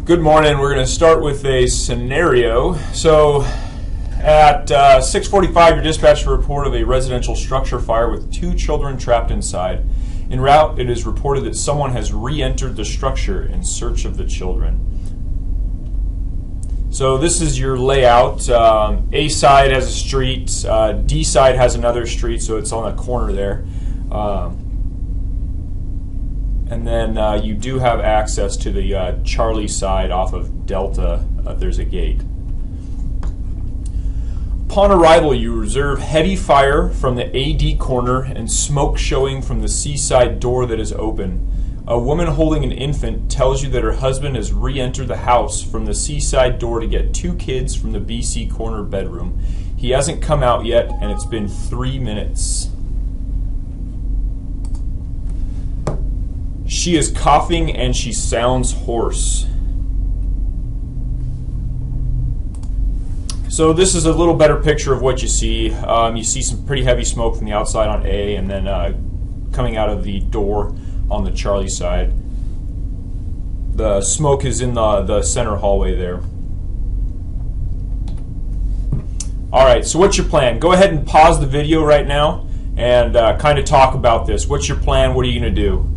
Good morning. We're going to start with a scenario. So at 6:45, your dispatcher report of a residential structure fire with 2 children trapped inside. En route, it is reported that someone has re-entered the structure in search of the children. So this is your layout. A side has a street, D side has another street, so it's on a corner there. And then you do have access to the Charlie side off of Delta. There's a gate. Upon arrival, you observe heavy fire from the AD corner and smoke showing from the C side door that is open. A woman holding an infant tells you that her husband has re-entered the house from the C side door to get 2 kids from the BC corner bedroom. He hasn't come out yet, and it's been 3 minutes. She is coughing and she sounds hoarse. So this is a little better picture of what you see. You see some pretty heavy smoke from the outside on A, and then coming out of the door on the Charlie side. The smoke is in the center hallway there. Alright, so what's your plan? Go ahead and pause the video right now and kind of talk about this. What's your plan? What are you going to do?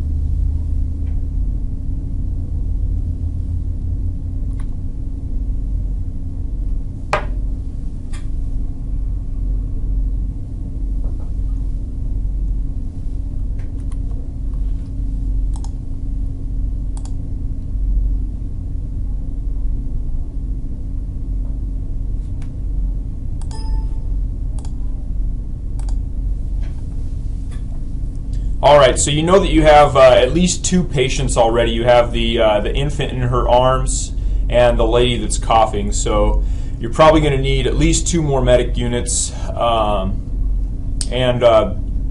Alright, so you know that you have at least 2 patients already. You have the infant in her arms and the lady that's coughing. So you're probably going to need at least 2 more medic units. And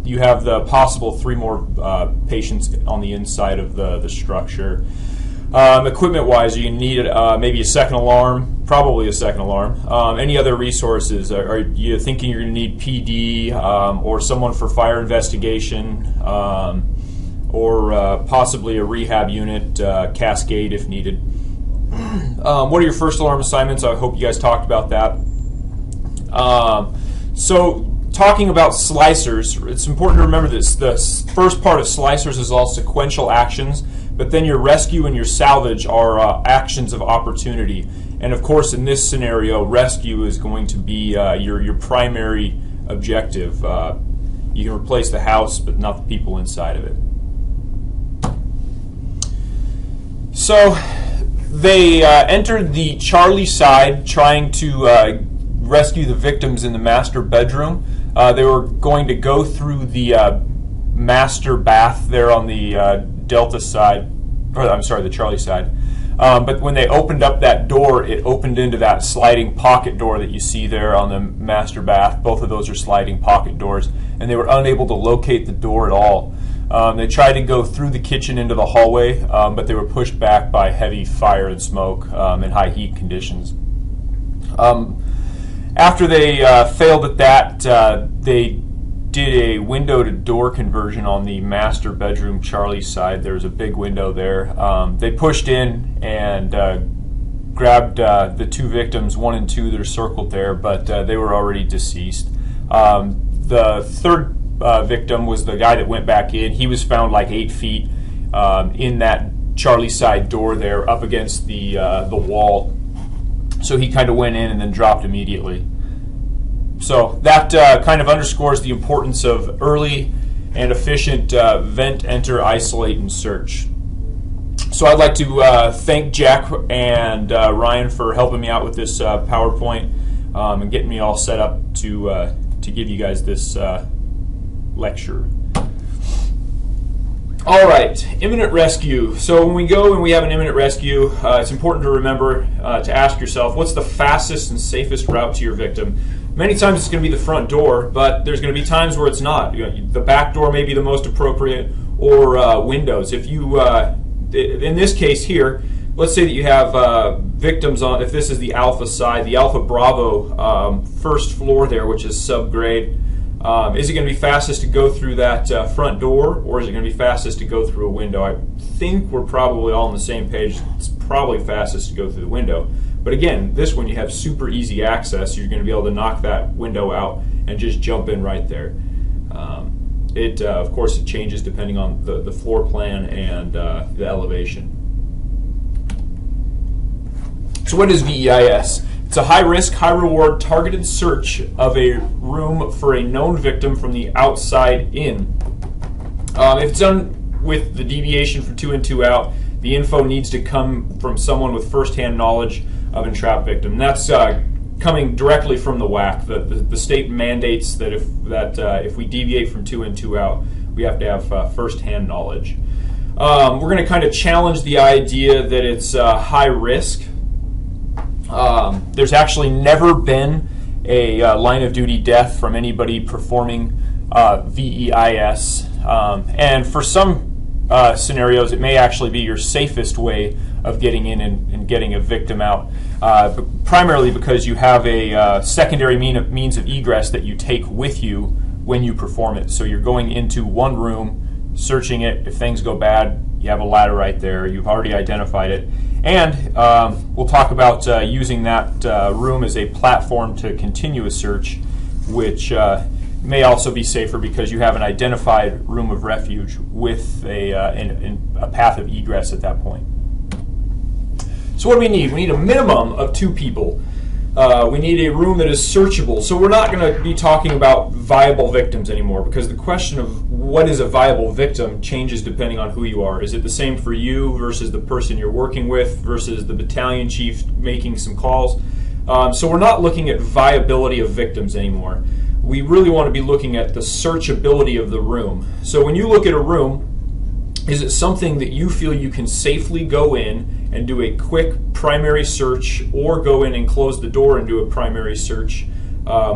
you have the possible 3 more patients on the inside of the structure. Equipment-wise, you need maybe a second alarm, probably a second alarm. Any other resources? Are you thinking you're going to need PD or someone for fire investigation, or possibly a rehab unit, Cascade if needed? What are your first alarm assignments? I hope you guys talked about that. So talking about slicers, it's important to remember this. The first part of slicers is all sequential actions, but then your rescue and your salvage are actions of opportunity. And of course, in this scenario, rescue is going to be your primary objective. You can replace the house, but not the people inside of it. So they entered the Charlie side trying to rescue the victims in the master bedroom. They were going to go through the master bath there on the Delta side, or I'm sorry, the Charlie side. But when they opened up that door, it opened into that sliding pocket door that you see there on the master bath. Both of those are sliding pocket doors, and they were unable to locate the door at all. They tried to go through the kitchen into the hallway, but they were pushed back by heavy fire and smoke and high heat conditions. After they failed at that, they did a window-to-door conversion on the master bedroom Charlie side. There's a big window there. They pushed in and grabbed the 2 victims, 1 and 2 that are circled there, but they were already deceased. The third victim was the guy that went back in. He was found like 8 feet in that Charlie side door there, up against the wall. So he kind of went in and then dropped immediately. So that kind of underscores the importance of early and efficient vent, enter, isolate, and search. So I'd like to thank Jack and Ryan for helping me out with this PowerPoint and getting me all set up to give you guys this lecture. All right, imminent rescue. So when we go and we have an imminent rescue, it's important to remember to ask yourself, what's the fastest and safest route to your victim? Many times it's going to be the front door, but there's going to be times where it's not. The back door may be the most appropriate, or windows. If you, in this case here, let's say that you have victims on, if this is the Alpha side, the Alpha Bravo first floor there, which is subgrade. Is it going to be fastest to go through that front door, or is it going to be fastest to go through a window? I think we're probably all on the same page. It's probably fastest to go through the window. But again, this one you have super easy access. You're going to be able to knock that window out and just jump in right there. Of course, it changes depending on the floor plan and the elevation. So what is VEIS? It's a high-risk, high-reward targeted search of a room for a known victim from the outside in. If it's done with the deviation from 2 in, 2 out, the info needs to come from someone with first-hand knowledge of entrapped victim. And that's coming directly from the WAC. The state mandates that if we deviate from 2 in, 2 out, we have to have first-hand knowledge. We're going to kind of challenge the idea that it's high risk. There's actually never been a line of duty death from anybody performing VEIS, and for some scenarios it may actually be your safest way of getting in and getting a victim out, primarily because you have a secondary means of egress that you take with you when you perform it. So you're going into one room, searching it. If things go bad, you have a ladder right there. You've already identified it. And we'll talk about using that room as a platform to continue a search, which may also be safer because you have an identified room of refuge with a path of egress at that point. So what do we need? We need a minimum of 2 people. We need a room that is searchable. So we're not going to be talking about viable victims anymore, because the question of what is a viable victim changes depending on who you are. Is it the same for you versus the person you're working with versus the battalion chief making some calls? So we're not looking at viability of victims anymore. We really want to be looking at the searchability of the room. So when you look at a room, is it something that you feel you can safely go in and do a quick primary search, or go in and close the door and do a primary search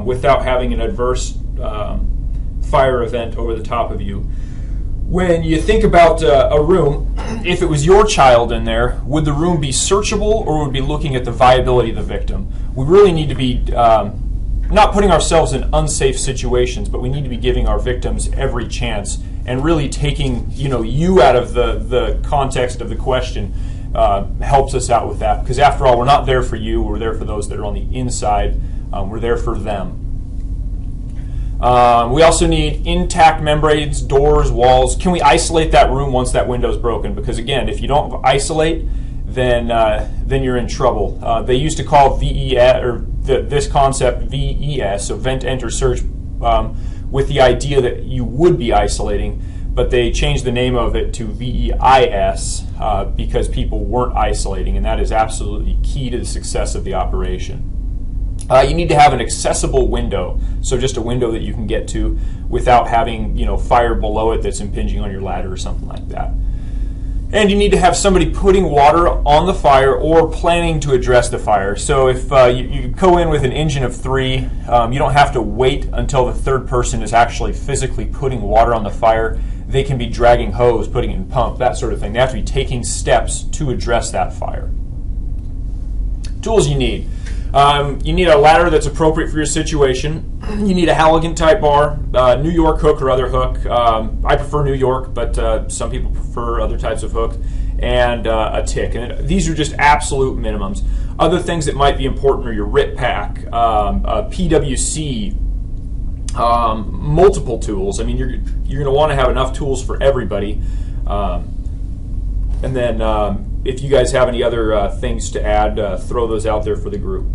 without having an adverse fire event over the top of you? When you think about a room, if it was your child in there, would the room be searchable, or would we be looking at the viability of the victim? We really need to be not putting ourselves in unsafe situations, but we need to be giving our victims every chance and really taking you out of the context of the question. Helps us out with that, because after all, we're not there for you, we're there for those that are on the inside. We're there for them. We also need intact membranes, doors, walls. Can we isolate that room once that window is broken? Because again, if you don't isolate, then you're in trouble. They used to call VES, or this concept VES, so vent, enter, search, with the idea that you would be isolating. But they changed the name of it to VEIS because people weren't isolating, and that is absolutely key to the success of the operation. You need to have an accessible window, so just a window that you can get to without having fire below it that's impinging on your ladder or something like that. And you need to have somebody putting water on the fire or planning to address the fire. So if you go in with an engine of 3, you don't have to wait until the third person is actually physically putting water on the fire. They can be dragging hose, putting it in pump, that sort of thing. They have to be taking steps to address that fire. Tools you need. You need a ladder that's appropriate for your situation. You need a Halligan type bar, New York hook or other hook. I prefer New York, but some people prefer other types of hook. And a tick. And these are just absolute minimums. Other things that might be important are your RIT pack, a PWC, multiple tools. I mean, you're going to want to have enough tools for everybody. And then if you guys have any other things to add, throw those out there for the group.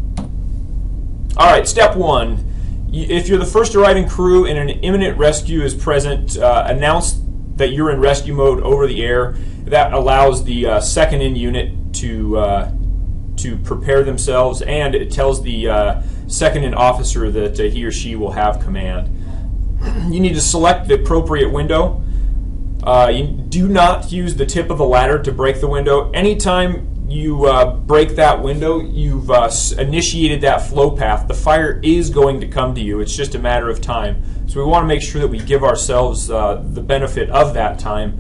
All right, step 1. If you're the first arriving crew and an imminent rescue is present, announce that you're in rescue mode over the air. That allows the second in unit to prepare themselves, and it tells the second in officer that he or she will have command. You need to select the appropriate window. You do not use the tip of the ladder to break the window. Anytime you break that window, you've initiated that flow path. The fire is going to come to you. It's just a matter of time. So we want to make sure that we give ourselves the benefit of that time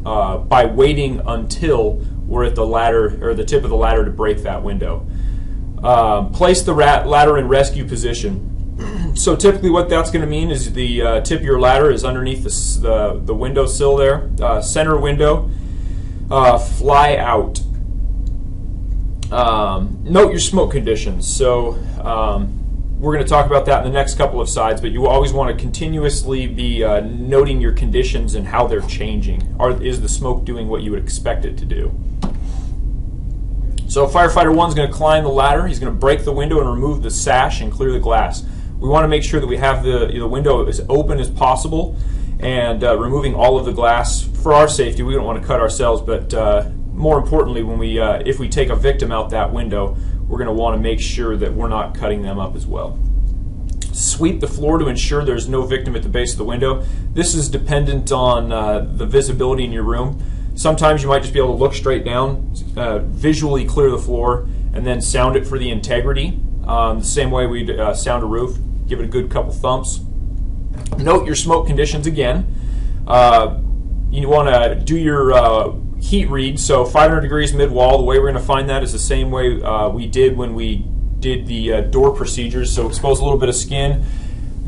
by waiting until we're at the ladder or the tip of the ladder to break that window. Place the ladder in rescue position. So typically what that's going to mean is the tip of your ladder is underneath the windowsill there, center window. Fly out. Note your smoke conditions. So we're going to talk about that in the next couple of slides, but you always want to continuously be noting your conditions and how they're changing. Is the smoke doing what you would expect it to do? So firefighter 1 is going to climb the ladder. He's going to break the window and remove the sash and clear the glass. We want to make sure that we have the window as open as possible and removing all of the glass for our safety. We don't want to cut ourselves, but more importantly, when if we take a victim out that window, we're going to want to make sure that we're not cutting them up as well. Sweep the floor to ensure there's no victim at the base of the window. This is dependent on the visibility in your room. Sometimes you might just be able to look straight down, visually clear the floor, and then sound it for the integrity. The same way we'd sound a roof. Give it a good couple thumps. Note your smoke conditions again. You want to do your heat read. So 500 degrees mid-wall. The way we're going to find that is the same way we did when we did the door procedures. So expose a little bit of skin,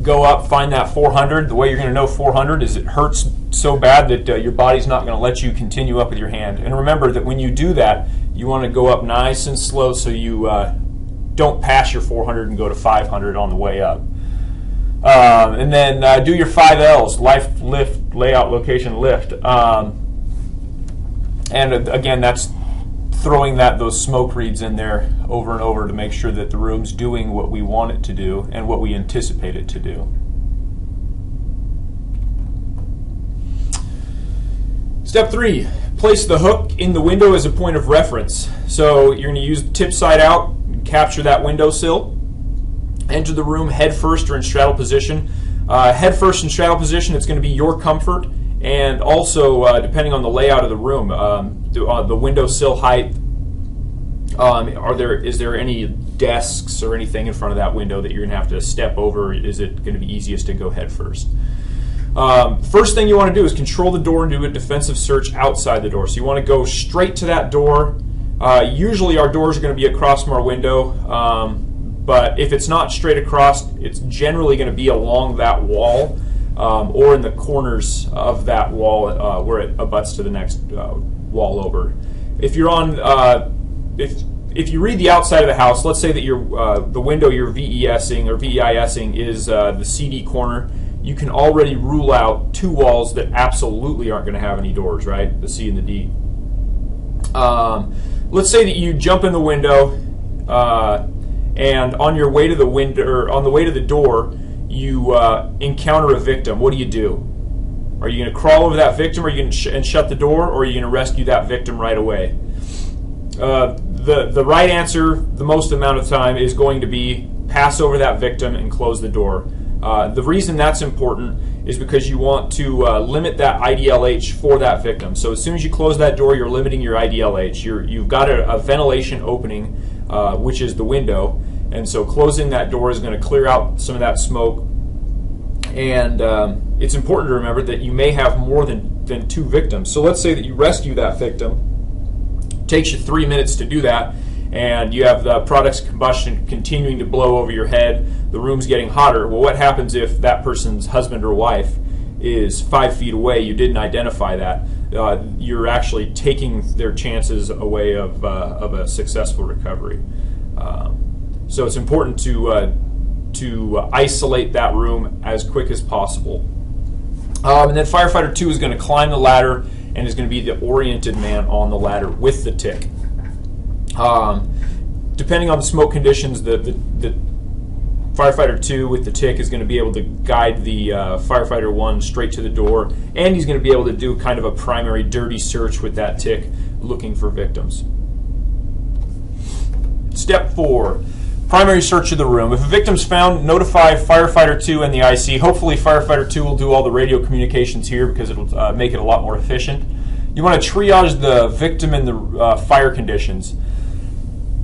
go up, find that 400. The way you're going to know 400 is it hurts so bad that your body's not going to let you continue up with your hand. And remember that when you do that, you want to go up nice and slow so you don't pass your 400 and go to 500 on the way up. And then do your 5 L's, life, lift, layout, location, lift. And again, that's throwing those smoke reads in there over and over to make sure that the room's doing what we want it to do and what we anticipate it to do. Step 3, place the hook in the window as a point of reference. So you're going to use the tip side out, capture that windowsill, enter the room head first or in straddle position. Head first in straddle position, it's going to be your comfort, and also depending on the layout of the room, the windowsill height. Is there any desks or anything in front of that window that you're going to have to step over? Is it going to be easiest to go head first? First thing you want to do is control the door and do a defensive search outside the door. So you want to go straight to that door. Usually our doors are going to be across from our window, but if it's not straight across, it's generally going to be along that wall or in the corners of that wall where it abuts to the next wall over. If you're on, if you read the outside of the house, let's say that the window you're VESing or VEISing is the CD corner, you can already rule out 2 walls that absolutely aren't going to have any doors, right? The C and the D. Let's say that you jump in the window, and on your way to the window, or on the way to the door, you encounter a victim. What do? Are you going to crawl over that victim, or are you going to shut the door, or are you going to rescue that victim right away? The right answer, the most amount of time, is going to be pass over that victim and close the door. The reason that's important is because you want to limit that IDLH for that victim. So as soon as you close that door, you're limiting your IDLH. You've got a ventilation opening, which is the window, and so closing that door is going to clear out some of that smoke. And it's important to remember that you may have more than 2 victims. So let's say that you rescue that victim. It takes you 3 minutes to do that, and you have the products of combustion continuing to blow over your head. The room's getting hotter. Well, what happens if that person's husband or wife is 5 feet away? You didn't identify that. You're actually taking their chances away of a successful recovery. So it's important to isolate that room as quick as possible. And then firefighter 2 is going to climb the ladder and is going to be the oriented man on the ladder with the tick. Depending on the smoke conditions, the firefighter 2 with the tick is going to be able to guide the firefighter 1 straight to the door, and he's going to be able to do kind of a primary dirty search with that tick looking for victims. Step 4. Primary search of the room. If a victim's found, notify firefighter 2 and the IC. Hopefully firefighter 2 will do all the radio communications here because it'll make it a lot more efficient. You want to triage the victim and the fire conditions.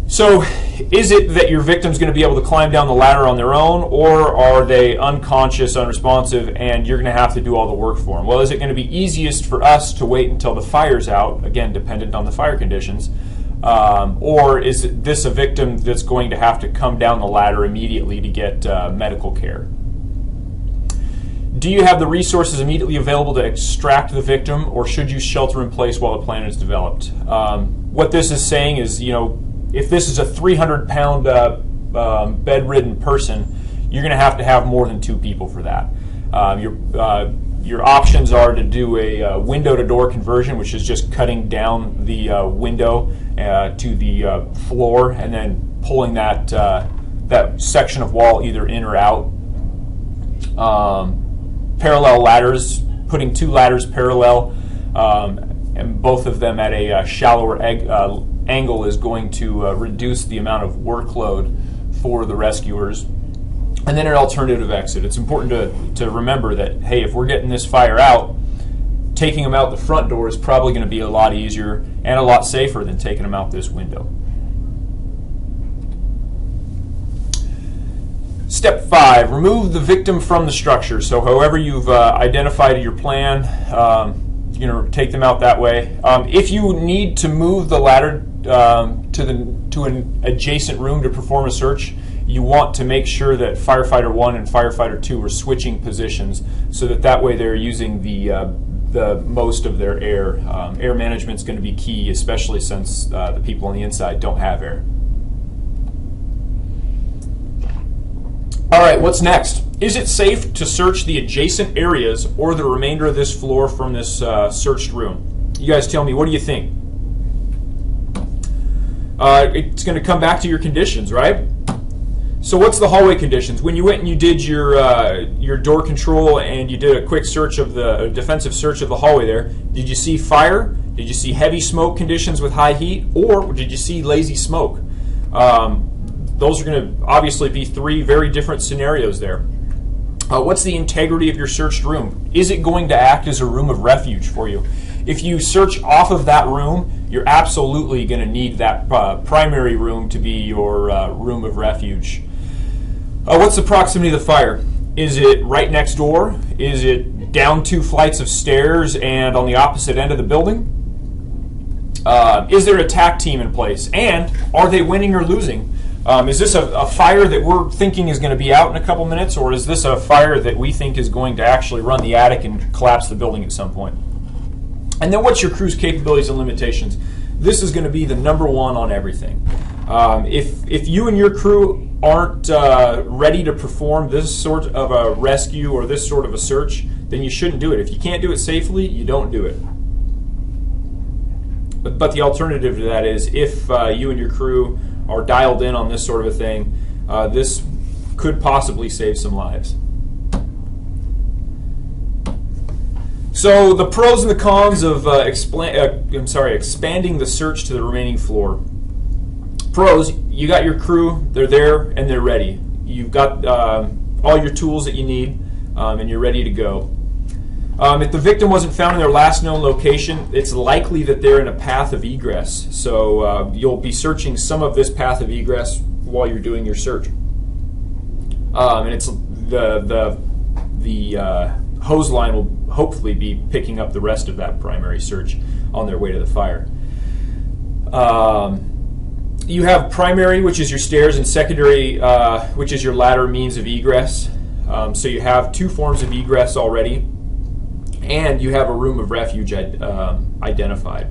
So is it that your victim's going to be able to climb down the ladder on their own, or are they unconscious, unresponsive, and you're going to have to do all the work for them? Well, is it going to be easiest for us to wait until the fire's out, again, dependent on the fire conditions, or is this a victim that's going to have to come down the ladder immediately to get medical care? Do you have the resources immediately available to extract the victim, or should you shelter in place while the plan is developed? What this is saying is, if this is a 300-pound bedridden person, you're going to have more than 2 people for that. Your options are to do a window-to-door conversion, which is just cutting down the window to the floor and then pulling that section of wall either in or out. Parallel ladders, putting 2 ladders parallel, and both of them at a shallower angle is going to reduce the amount of workload for the rescuers. And then an alternative exit. It's important to remember that, hey, if we're getting this fire out, taking them out the front door is probably going to be a lot easier and a lot safer than taking them out this window. Step 5, remove the victim from the structure. So however you've identified your plan, you're going to take them out that way. If you need to move the ladder to an adjacent room to perform a search, you want to make sure that firefighter 1 and firefighter 2 are switching positions so that way they're using the most of their air. Air management is going to be key, especially since the people on the inside don't have air. All right, what's next? Is it safe to search the adjacent areas or the remainder of this floor from this searched room? You guys tell me, what do you think? It's going to come back to your conditions, right? So what's the hallway conditions? When you went and you did your door control and you did a quick search of the defensive search of the hallway there, did you see fire? Did you see heavy smoke conditions with high heat? Or did you see lazy smoke? Those are going to obviously be 3 very different scenarios there. What's the integrity of your searched room? Is it going to act as a room of refuge for you? If you search off of that room, you're absolutely going to need that primary room to be your room of refuge. What's the proximity of the fire? Is it right next door? Is it down 2 flights of stairs and on the opposite end of the building? Is there a TAC team in place? And are they winning or losing? Is this a fire that we're thinking is going to be out in a couple minutes, or is this a fire that we think is going to actually run the attic and collapse the building at some point? And then what's your crew's capabilities and limitations? This is going to be the number 1 on everything. If you and your crew aren't ready to perform this sort of a rescue or this sort of a search, then you shouldn't do it. If you can't do it safely, you don't do it. But the alternative to that is if you and your crew are dialed in on this sort of a thing, this could possibly save some lives. So the pros and the cons of expanding the search to the remaining floor. Pros, you got your crew, they're there and they're ready. You've got all your tools that you need and you're ready to go. If the victim wasn't found in their last known location, it's likely that they're in a path of egress. So you'll be searching some of this path of egress while you're doing your search. And it's the hose line will hopefully be picking up the rest of that primary search on their way to the fire. You have primary, which is your stairs, and secondary, which is your ladder means of egress. So you have 2 forms of egress already. And you have a room of refuge identified.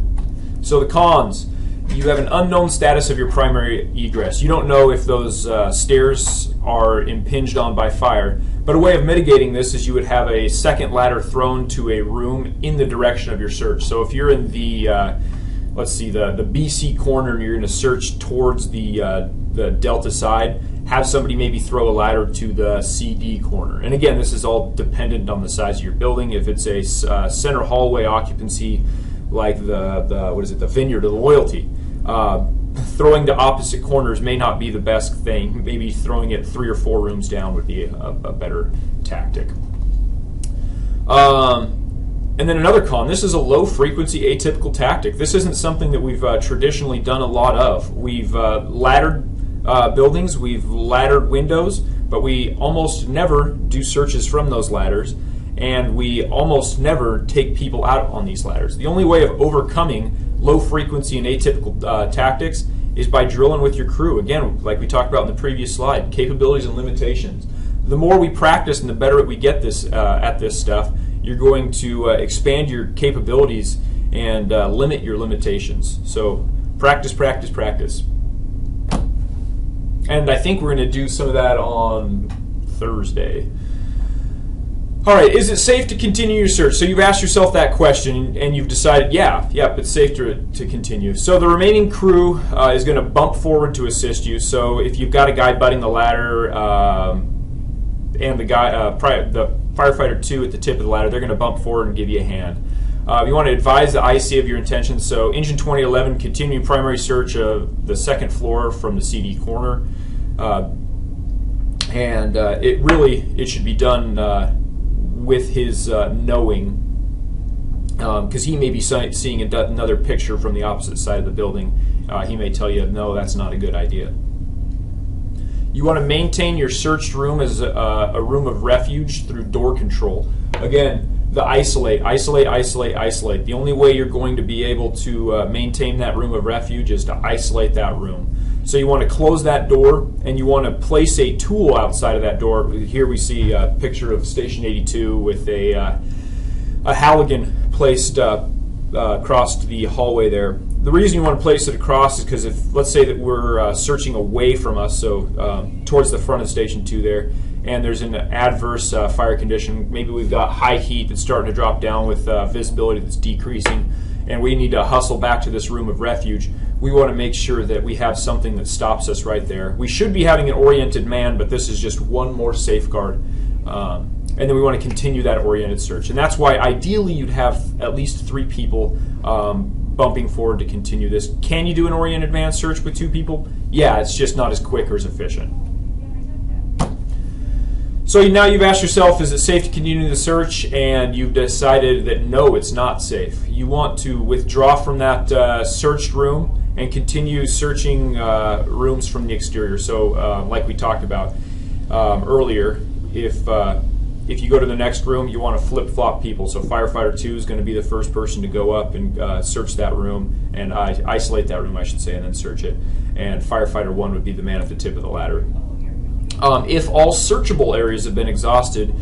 So the cons, you have an unknown status of your primary egress. You don't know if those stairs are impinged on by fire. But a way of mitigating this is you would have a second ladder thrown to a room in the direction of your search. So if you're in the, let's see, the BC corner and you're going to search towards the Delta side, have somebody maybe throw a ladder to the CD corner. And again, this is all dependent on the size of your building. If it's a center hallway occupancy like the Vineyard or the Loyalty, throwing to opposite corners may not be the best thing. Maybe throwing it 3 or 4 rooms down would be a better tactic. And then another con, this is a low frequency atypical tactic. This isn't something that we've traditionally done a lot of. We've laddered buildings, we've laddered windows, but we almost never do searches from those ladders, and we almost never take people out on these ladders. The only way of overcoming low frequency and atypical tactics is by drilling with your crew. Again, like we talked about in the previous slide, capabilities and limitations. The more we practice and the better we get this at this stuff, you're going to expand your capabilities and limit your limitations. So practice, practice, practice. And I think we're going to do some of that on Thursday. All right, is it safe to continue your search? So you've asked yourself that question and you've decided, yeah, it's safe to continue. So the remaining crew is going to bump forward to assist you. So if you've got a guy butting the ladder and the firefighter 2 at the tip of the ladder, they're going to bump forward and give you a hand. You want to advise the IC of your intentions. So Engine 2011, continue primary search of the second floor from the CD corner. It should be done with his knowing, because he may be seeing another picture from the opposite side of the building. He may tell you, no, that's not a good idea. You want to maintain your searched room as a room of refuge through door control. Again, the isolate. The only way you're going to be able to maintain that room of refuge is to isolate that room. So you want to close that door, and you want to place a tool outside of that door. Here we see a picture of Station 82 with a Halligan placed across the hallway there. The reason you want to place it across is because if, let's say that we're searching away from us, so towards the front of Station 2 there, and there's an adverse fire condition, maybe we've got high heat that's starting to drop down with visibility that's decreasing, and we need to hustle back to this room of refuge, we want to make sure that we have something that stops us right there. We should be having an oriented man, but this is just one more safeguard. And then we want to continue that oriented search. And that's why ideally you'd have at least 3 people bumping forward to continue this. Can you do an oriented man search with 2 people? Yeah, it's just not as quick or as efficient. So now you've asked yourself, is it safe to continue the search? And you've decided that no, it's not safe. You want to withdraw from that searched room and continue searching rooms from the exterior. So like we talked about earlier, if you go to the next room, you want to flip-flop people. So firefighter 2 is going to be the first person to go up and search that room, and isolate that room, I should say, and then search it. And firefighter 1 would be the man at the tip of the ladder. If all searchable areas have been exhausted,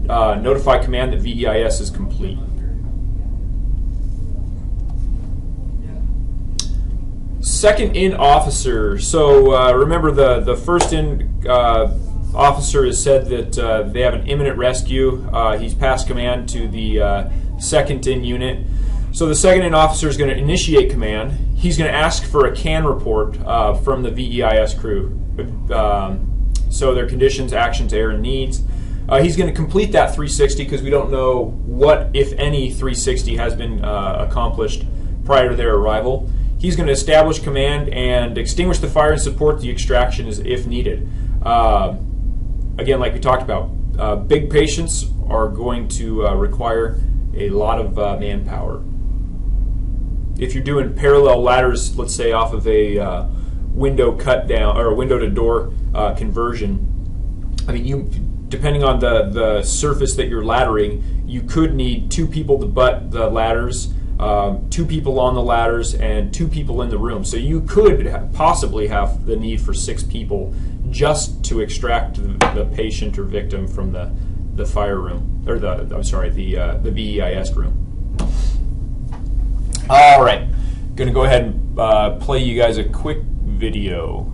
notify command that VEIS is complete. Second in officer. So remember the first in officer has said that they have an imminent rescue. He's passed command to the second in unit. So the second in officer is going to initiate command. He's going to ask for a CAN report from the VEIS crew. So their conditions, actions, error, and needs. He's going to complete that 360 because we don't know what, if any, 360 has been accomplished prior to their arrival. He's going to establish command and extinguish the fire and support the extraction if needed. Again, like we talked about, big patients are going to require a lot of manpower. If you're doing parallel ladders, let's say off of a window cut down or a window to door conversion, I mean, depending on the surface that you're laddering, you could need 2 people to butt the ladders, 2 people on the ladders, and 2 people in the room. So you could possibly have the need for 6 people just to extract the patient or victim from the fire room, or the VEIS room. All right, going to go ahead and play you guys a quick video.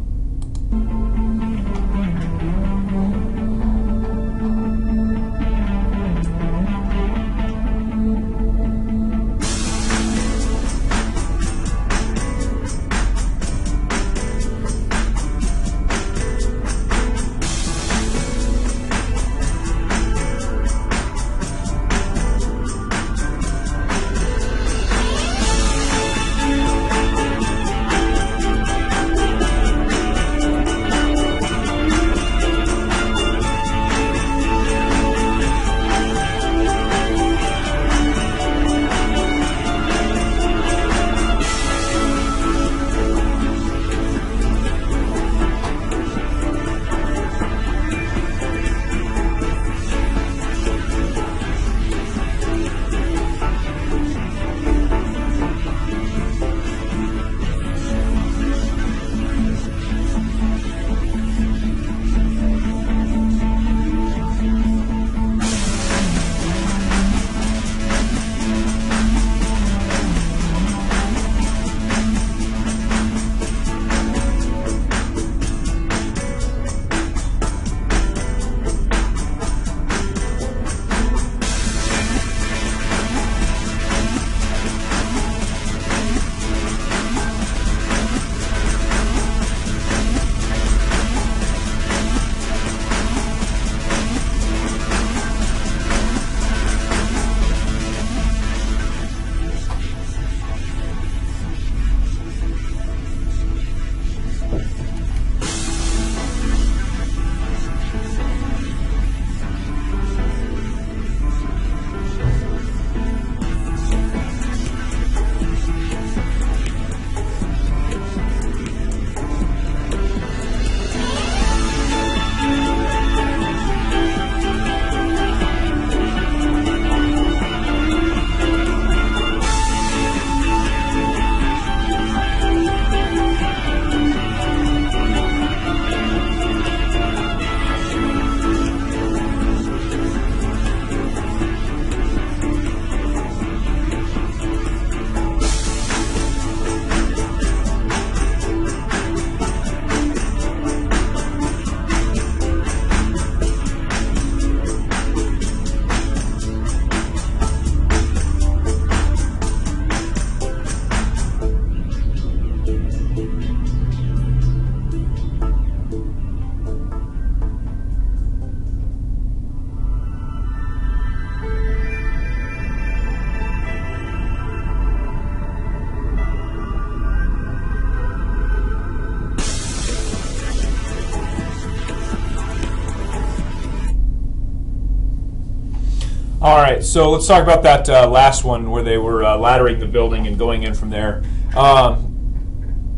All right, so let's talk about that last one where they were laddering the building and going in from there.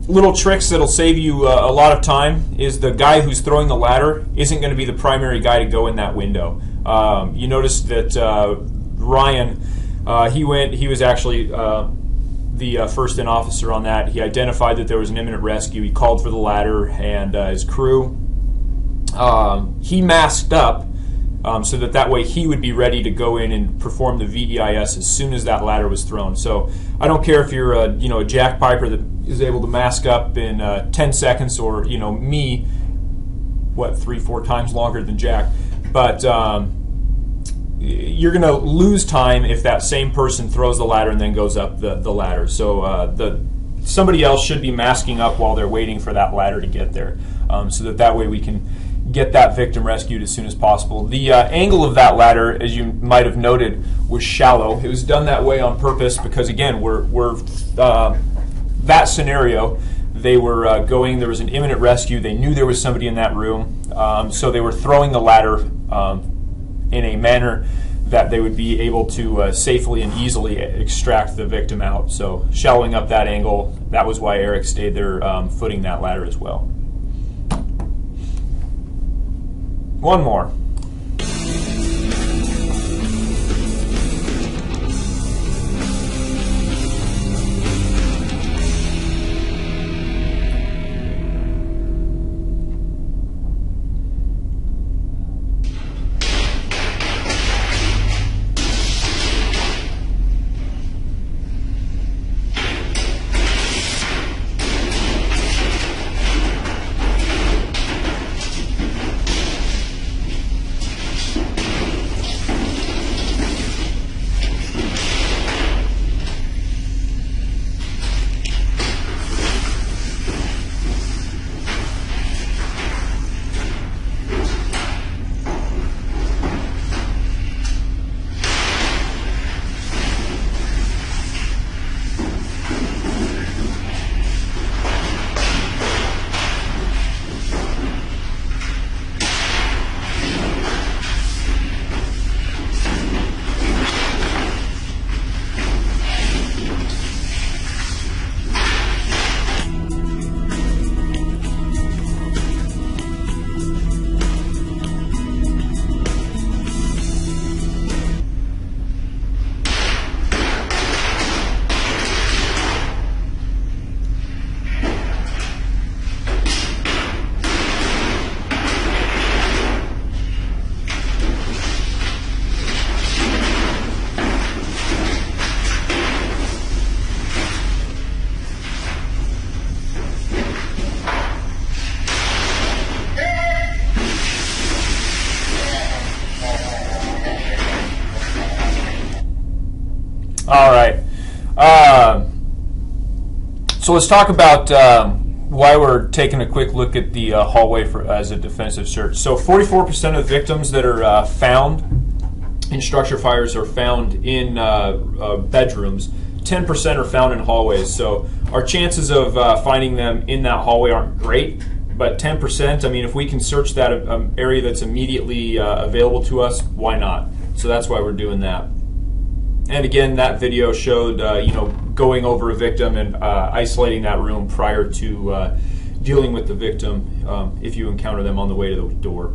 Little tricks that'll save you a lot of time is the guy who's throwing the ladder isn't going to be the primary guy to go in that window. You notice that Ryan, he was actually the first in officer on that. He identified that there was an imminent rescue. He called for the ladder and his crew. He masked up so that way he would be ready to go in and perform the VEIS as soon as that ladder was thrown. So I don't care if you're a jack piper that is able to mask up in 10 seconds, or me, what, 3-4 times longer than Jack, but you're going to lose time if that same person throws the ladder and then goes up the ladder. So somebody else should be masking up while they're waiting for that ladder to get there, so that way we can get that victim rescued as soon as possible. The angle of that ladder, as you might have noted, was shallow. It was done that way on purpose because, again, we're that scenario, they were going, there was an imminent rescue, they knew there was somebody in that room, so they were throwing the ladder in a manner that they would be able to safely and easily extract the victim out. So shallowing up that angle, that was why Eric stayed there footing that ladder as well. One more. All right. So let's talk about why we're taking a quick look at the hallway as a defensive search. So 44% of victims that are found in structure fires are found in bedrooms. 10% are found in hallways. So our chances of finding them in that hallway aren't great, but 10%, I mean, if we can search that area that's immediately available to us, why not? So that's why we're doing that. And again, that video showed, going over a victim and isolating that room prior to dealing with the victim if you encounter them on the way to the door.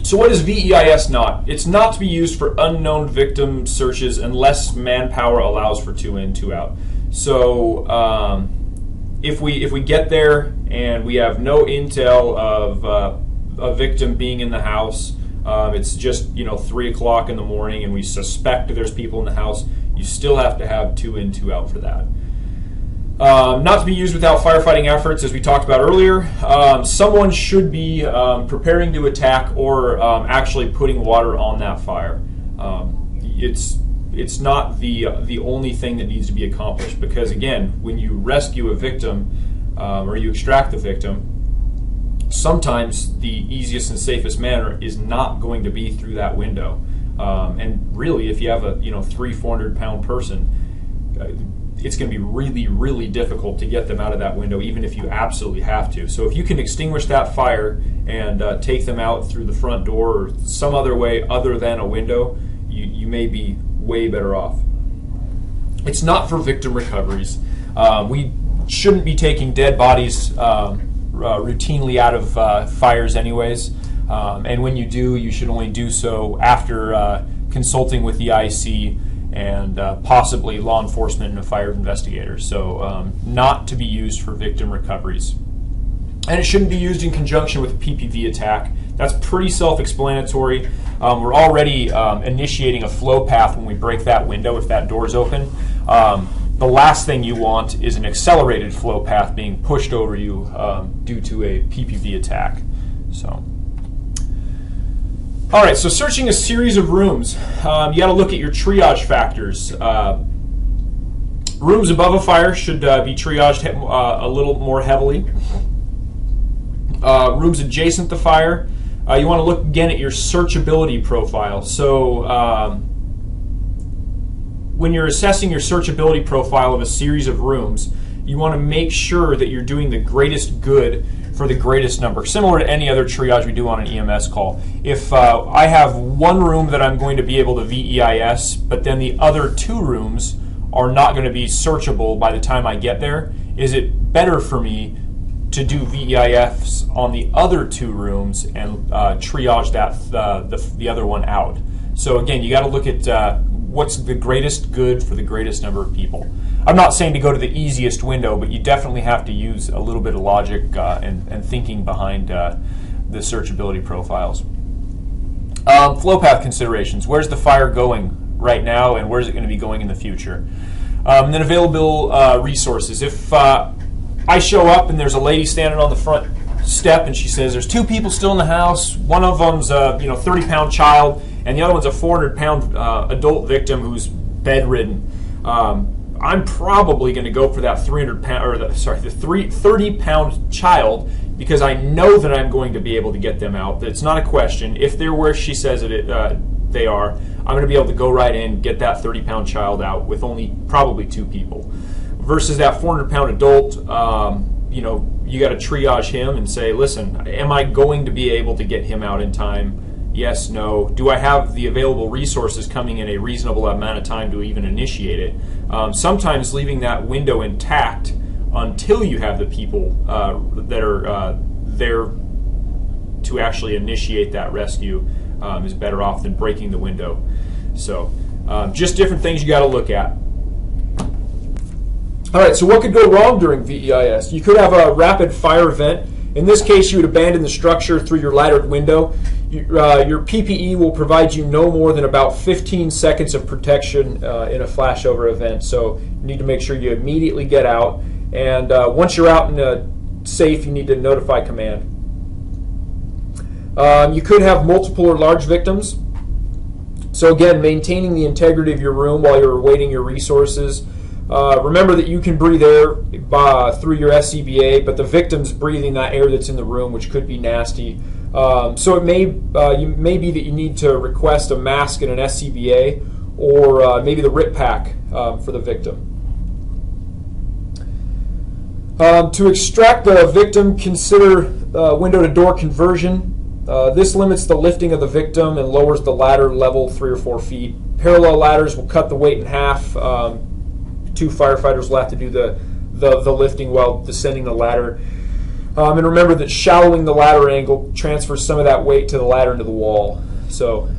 So what is VEIS not? It's not to be used for unknown victim searches unless manpower allows for 2 in, 2 out. So if we get there and we have no intel of a victim being in the house, it's just 3 o'clock in the morning and we suspect there's people in the house, you still have to have 2 in, 2 out for that. Not to be used without firefighting efforts, as we talked about earlier. Someone should be preparing to attack or actually putting water on that fire. It's not the only thing that needs to be accomplished, because again, when you rescue a victim or you extract the victim, sometimes the easiest and safest manner is not going to be through that window. And really, if you have a 300-400 pound person, it's going to be really, really difficult to get them out of that window, even if you absolutely have to. So if you can extinguish that fire and take them out through the front door or some other way other than a window, you may be way better off. It's not for victim recoveries. We shouldn't be taking dead bodies routinely out of fires anyways. And when you do, you should only do so after consulting with the IC and possibly law enforcement and a fire investigator. So not to be used for victim recoveries. And it shouldn't be used in conjunction with a PPV attack. That's pretty self-explanatory. We're already initiating a flow path when we break that window if that door's open. The last thing you want is an accelerated flow path being pushed over you due to a PPV attack. So. All right, so searching a series of rooms, you got to look at your triage factors. Rooms above a fire should be triaged a little more heavily. Rooms adjacent to fire, you want to look again at your searchability profile. So when you're assessing your searchability profile of a series of rooms, you want to make sure that you're doing the greatest good for the greatest number, similar to any other triage we do on an EMS call. If I have one room that I'm going to be able to VEIS, but then the other two rooms are not going to be searchable by the time I get there, is it better for me to do VEIS on the other two rooms and triage the other one out? So again, you got to look at what's the greatest good for the greatest number of people. I'm not saying to go to the easiest window, but you definitely have to use a little bit of logic and thinking behind the searchability profiles. Flow path considerations. Where's the fire going right now, and where's it going to be going in the future? And then available resources. If I show up and there's a lady standing on the front step and she says there's two people still in the house, one of them's a 30-pound child, and the other one's a 400-pound adult victim who's bedridden. I'm probably going to go for that 30-pound child because I know that I'm going to be able to get them out. It's not a question. If they're where she says they are, I'm going to be able to go right in, get that 30-pound child out with only probably two people. Versus that 400-pound adult, you got to triage him and say, listen, am I going to be able to get him out in time? Yes, no. Do I have the available resources coming in a reasonable amount of time to even initiate it? Sometimes leaving that window intact until you have the people that are there to actually initiate that rescue is better off than breaking the window. So just different things you got to look at. All right, so what could go wrong during VEIS? You could have a rapid fire event. In this case, you would abandon the structure through your laddered window. Your PPE will provide you no more than about 15 seconds of protection in a flashover event, so you need to make sure you immediately get out. And once you're out and safe, you need to notify command. You could have multiple or large victims. So again, maintaining the integrity of your room while you're awaiting your resources. Remember that you can breathe air through your SCBA, but the victim's breathing that air that's in the room, which could be nasty. So it may be that you need to request a mask and an SCBA, or maybe the RIP pack for the victim. To extract the victim, consider window-to-door conversion. This limits the lifting of the victim and lowers the ladder level 3 or 4 feet. Parallel ladders will cut the weight in half. Two firefighters will have to do the lifting while descending the ladder. And remember that shallowing the ladder angle transfers some of that weight to the ladder into the wall. So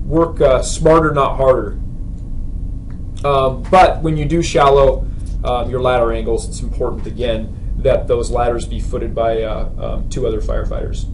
work smarter, not harder. But when you do shallow your ladder angles, it's important, again, that those ladders be footed by 2 other firefighters.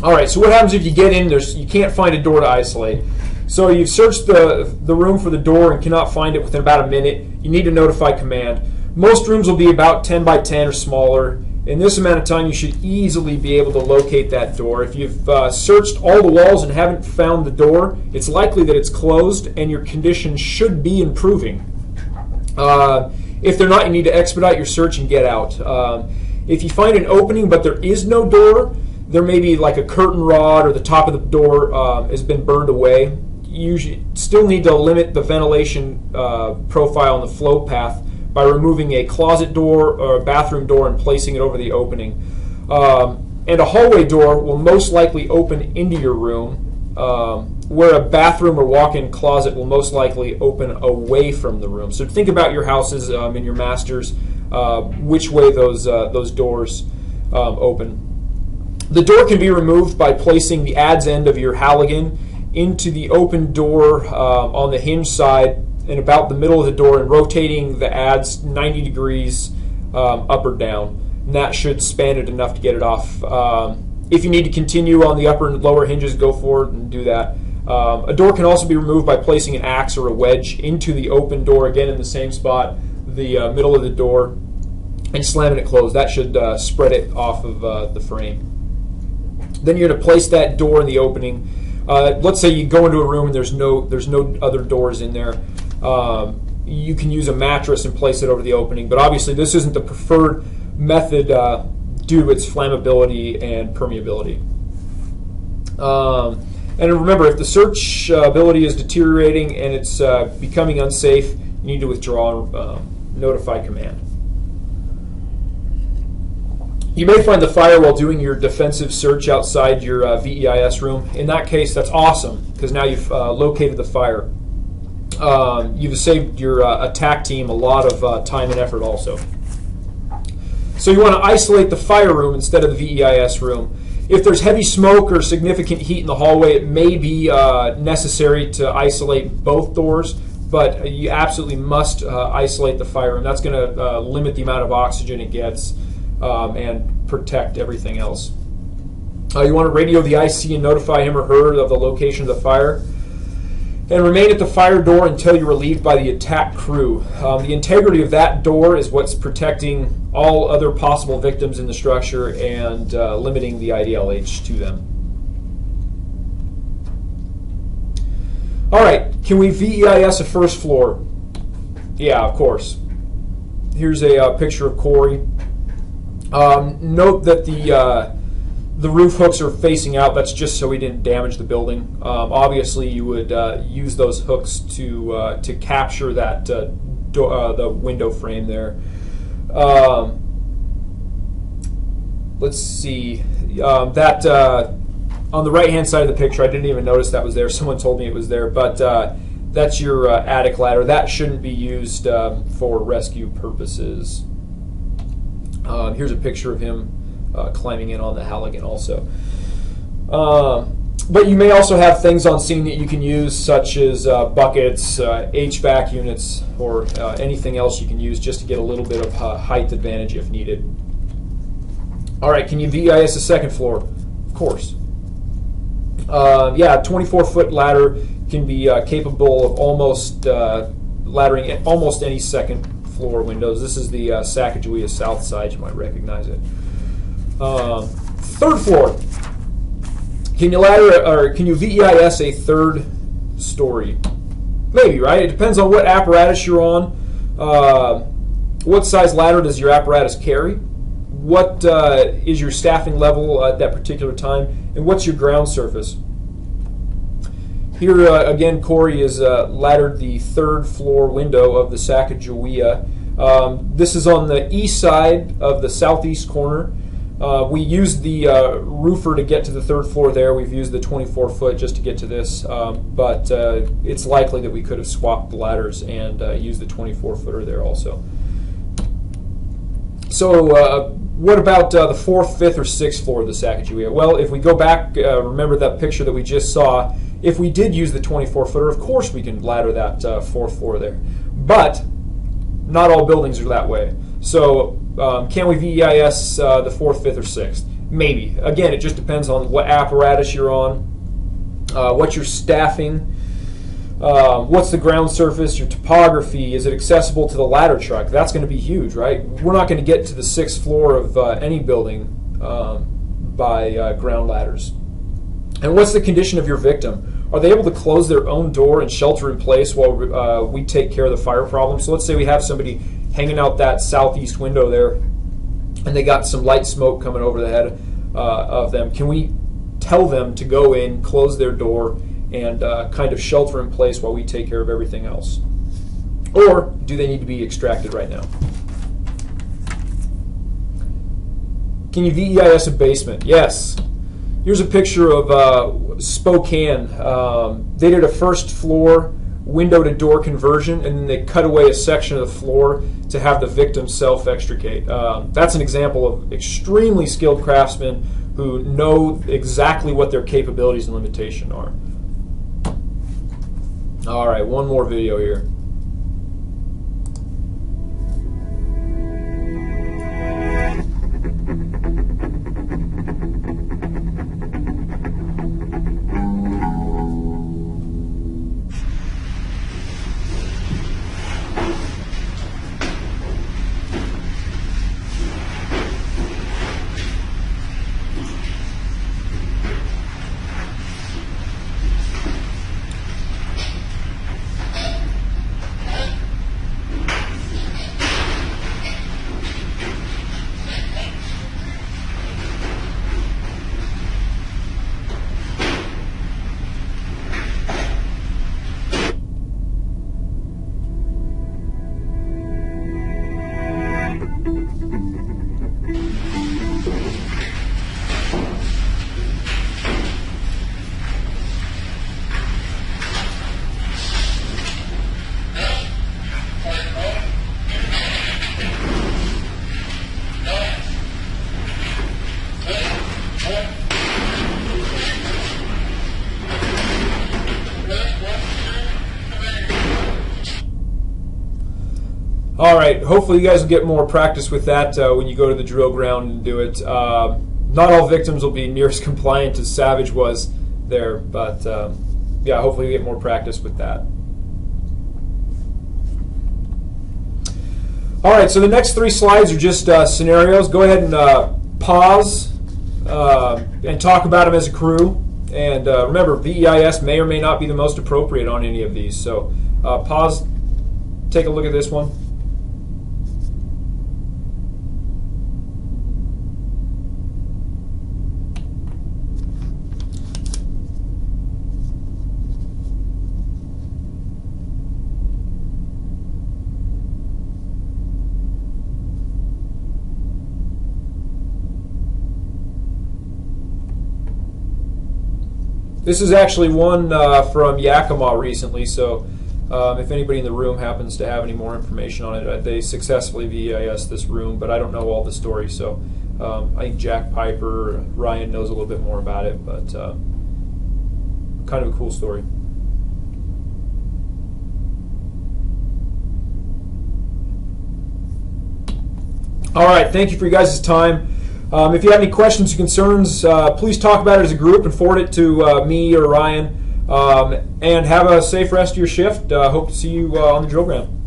All right, so what happens if you get in, you can't find a door to isolate? So you've searched the room for the door and cannot find it within about a minute. You need to notify command. Most rooms will be about 10 by 10 or smaller. In this amount of time, you should easily be able to locate that door. If you've searched all the walls and haven't found the door, it's likely that it's closed and your condition should be improving. If they're not, you need to expedite your search and get out. If you find an opening but there is no door, there may be like a curtain rod or the top of the door has been burned away. you still need to limit the ventilation profile and the flow path by removing a closet door or a bathroom door and placing it over the opening. And a hallway door will most likely open into your room, where a bathroom or walk-in closet will most likely open away from the room. So think about your houses in your masters, which way those doors open. The door can be removed by placing the adze end of your Halligan into the open door on the hinge side and about the middle of the door, and rotating the adze 90 degrees up or down. And that should span it enough to get it off. If you need to continue on the upper and lower hinges, go for it and do that. A door can also be removed by placing an axe or a wedge into the open door, again in the same spot, the middle of the door, and slamming it closed. That should spread it off of the frame. Then you're going to place that door in the opening. Let's say you go into a room and there's no other doors in there. You can use a mattress and place it over the opening, but obviously this isn't the preferred method due to its flammability and permeability. And remember, if the searchability is deteriorating and it's becoming unsafe, you need to withdraw and notify command. You may find the fire while doing your defensive search outside your VEIS room. In that case, that's awesome, because now you've located the fire. You've saved your attack team a lot of time and effort also. So you want to isolate the fire room instead of the VEIS room. If there's heavy smoke or significant heat in the hallway, it may be necessary to isolate both doors, but you absolutely must isolate the fire room. That's going to limit the amount of oxygen it gets and protect everything else. You want to radio the IC and notify him or her of the location of the fire. And remain at the fire door until you're relieved by the attack crew. The integrity of that door is what's protecting all other possible victims in the structure and limiting the IDLH to them. All right, can we VEIS a first floor? Yeah, of course. Here's a picture of Corey. Note that the roof hooks are facing out. That's just so we didn't damage the building. Obviously, you would use those hooks to capture that the window frame there. Let's see. That on the right-hand side of the picture, I didn't even notice that was there. Someone told me it was there, but that's your attic ladder. That shouldn't be used for rescue purposes. Here's a picture of him climbing in on the Halligan also. But you may also have things on scene that you can use, such as buckets, HVAC units, or anything else you can use just to get a little bit of height advantage if needed. All right, can you VEIS the second floor? Of course. Yeah, a 24-foot ladder can be capable of almost laddering at almost any second floor windows. This is the Sacagawea south side. You might recognize it. Third floor. Can you ladder or can you VEIS a third story? Maybe, right? It depends on what apparatus you're on. What size ladder does your apparatus carry? What is your staffing level at that particular time? And what's your ground surface? Here again, Corey is laddered the third floor window of the Sacagawea. This is on the east side of the southeast corner. We used the roofer to get to the third floor there. We've used the 24-foot just to get to this, but it's likely that we could have swapped the ladders and used the 24-footer there also. So what about the fourth, fifth, or sixth floor of the Sacagawea? Well, if we go back, remember that picture that we just saw, if we did use the 24-footer, of course we can ladder that fourth floor there. But not all buildings are that way. So can we VEIS the fourth, fifth, or sixth? Maybe. Again, it just depends on what apparatus you're on, what you're staffing, what's the ground surface, your topography, is it accessible to the ladder truck? That's going to be huge, right? We're not going to get to the sixth floor of any building by ground ladders. And what's the condition of your victim? Are they able to close their own door and shelter in place while we take care of the fire problem? So let's say we have somebody hanging out that southeast window there, and they got some light smoke coming over the head of them. Can we tell them to go in, close their door, and kind of shelter in place while we take care of everything else? Or do they need to be extracted right now? Can you VEIS a basement? Yes. Here's a picture of Spokane. They did a first floor window to door conversion, and then they cut away a section of the floor to have the victim self-extricate. That's an example of extremely skilled craftsmen who know exactly what their capabilities and limitations are. All right, one more video here. All right, hopefully you guys will get more practice with that when you go to the drill ground and do it. Not all victims will be near as compliant as Savage was there, but yeah, hopefully you get more practice with that. All right, so the next 3 slides are just scenarios. Go ahead and pause and talk about them as a crew. And remember, VEIS may or may not be the most appropriate on any of these. So pause, take a look at this one. This is actually one from Yakima recently, so if anybody in the room happens to have any more information on it, they successfully VEIS this room, but I don't know all the story, so I think Jack Piper, Ryan knows a little bit more about it, but kind of a cool story. All right, thank you for you guys' time. If you have any questions or concerns, please talk about it as a group and forward it to me or Ryan. And have a safe rest of your shift. Hope to see you on the drill ground.